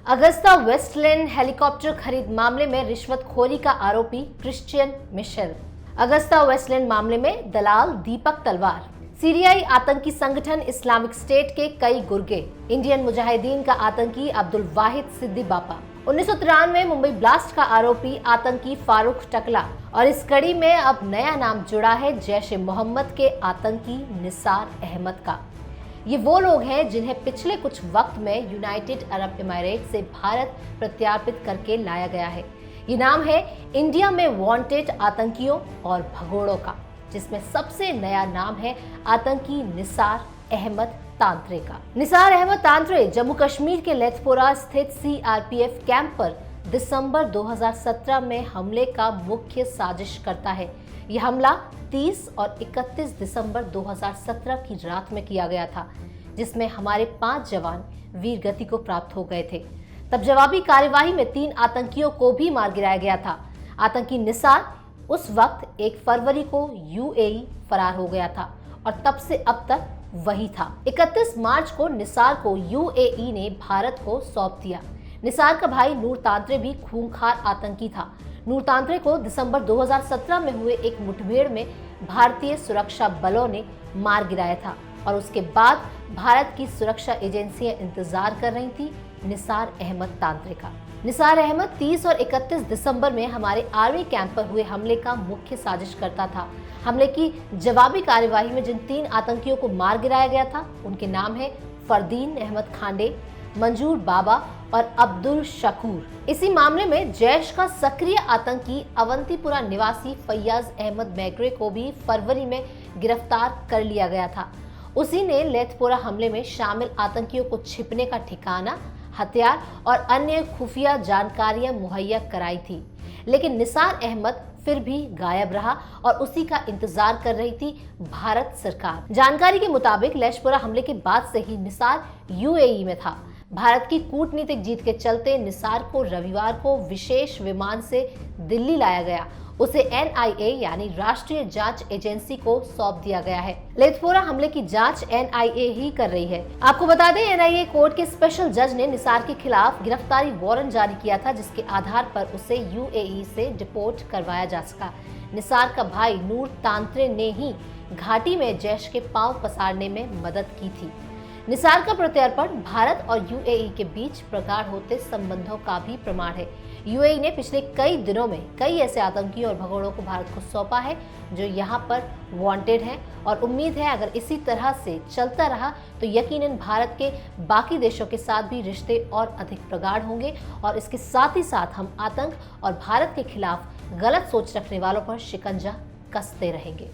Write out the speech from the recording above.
Agusta Westland helicopter खरीद मामले में रिश्वतखोरी का आरोपी क्रिश्चियन मिशेल। अगस्ता वेस्टलैंड मामले में दलाल दीपक तलवार, सीरियाई आतंकी संगठन इस्लामिक स्टेट के कई गुर्गे, इंडियन मुजाहिदीन का आतंकी अब्दुल वाहिद सिद्दी बापा, 1993 मुंबई ब्लास्ट का आरोपी आतंकी फारूक टकला और इस कड़ी में अब नया नाम जुड़ा है जैश ए मोहम्मद के आतंकी निसार अहमद का। ये वो लोग हैं जिन्हें पिछले कुछ वक्त में यूनाइटेड अरब इमारात से भारत प्रत्यार्पित करके लाया गया है। ये नाम है इंडिया में वांटेड आतंकियों और भगोड़ों का, जिसमें सबसे नया नाम है आतंकी निसार अहमद तांत्रे का। निसार अहमद तांत्रे जम्मू कश्मीर के लेथपोरा स्थित सीआरपीएफ कैंप पर दिसंबर 2017 में हमले का मुख्य साजिश करता है। यह हमला 30 और 31 दिसंबर 2017 की रात में किया गया था, जिसमें हमारे 5 जवान वीर गति को प्राप्त हो गए थे। तब जवाबी कार्यवाही में 3 आतंकियों को भी मार गिराया गया था। आतंकी निसार उस वक्त 1 फरवरी को यूएई फरार हो गया था और तब से अब तक वही था। 31 मार्च को निसार को यूएई ने भारत को सौंप दिया। निसार का भाई नूर तांत्रे भी खूंखार आतंकी था। नूर तांत्रे को दिसंबर 2017 में हुए एक मुठभेड़ में भारतीय सुरक्षा बलों ने मार गिराया था और उसके बाद भारत की सुरक्षा एजेंसियां इंतजार कर रही थी निसार अहमद तांत्रे का। निसार अहमद 30 और 31 दिसंबर में हमारे आर्मी कैंप पर हुए हमले का मुख्य साजिश करता था। हमले की जवाबी कार्यवाही में जिन 3 आतंकियों को मार गिराया गया था उनके नाम है फरदीन अहमद खांडे, मंजूर बाबा और अब्दुल शकूर। इसी मामले में जैश का सक्रिय आतंकी अवंतीपुरा निवासी फैयाज अहमद मैग्रे को भी फरवरी में गिरफ्तार कर लिया गया था। उसी ने लेथपोरा हमले में शामिल आतंकियों को छिपने का ठिकाना, हथियार और अन्य खुफिया जानकारियां मुहैया कराई थी। लेकिन निसार अहमद फिर भी गायब रहा और उसी का इंतजार कर रही थी भारत सरकार। जानकारी के मुताबिक लेथपोरा हमले के बाद से ही निसार यूएई में था। भारत की कूटनीतिक जीत के चलते निसार को रविवार को विशेष विमान से दिल्ली लाया गया। उसे एनआईए यानी राष्ट्रीय जांच एजेंसी को सौंप दिया गया है। लेथपोरा हमले की जांच एनआईए ही कर रही है। आपको बता दें, एनआईए कोर्ट के स्पेशल जज ने निसार के खिलाफ गिरफ्तारी वारंट जारी किया था, जिसके आधार पर उसे यूएई से डिपोर्ट करवाया जा सका। निसार का भाई नूर तांत्रे ने ही घाटी में जैश के पांव पसारने में मदद की थी। निसार का प्रत्यर्पण भारत और यूएई के बीच प्रगाढ़ होते संबंधों का भी प्रमाण है। यूएई ने पिछले कई दिनों में कई ऐसे आतंकियों और भगोड़ों को भारत को सौंपा है जो यहाँ पर वांटेड हैं और उम्मीद है अगर इसी तरह से चलता रहा तो यकीनन भारत के बाकी देशों के साथ भी रिश्ते और अधिक प्रगाढ़ होंगे और इसके साथ ही साथ हम आतंक और भारत के खिलाफ गलत सोच रखने वालों पर शिकंजा कसते रहेंगे।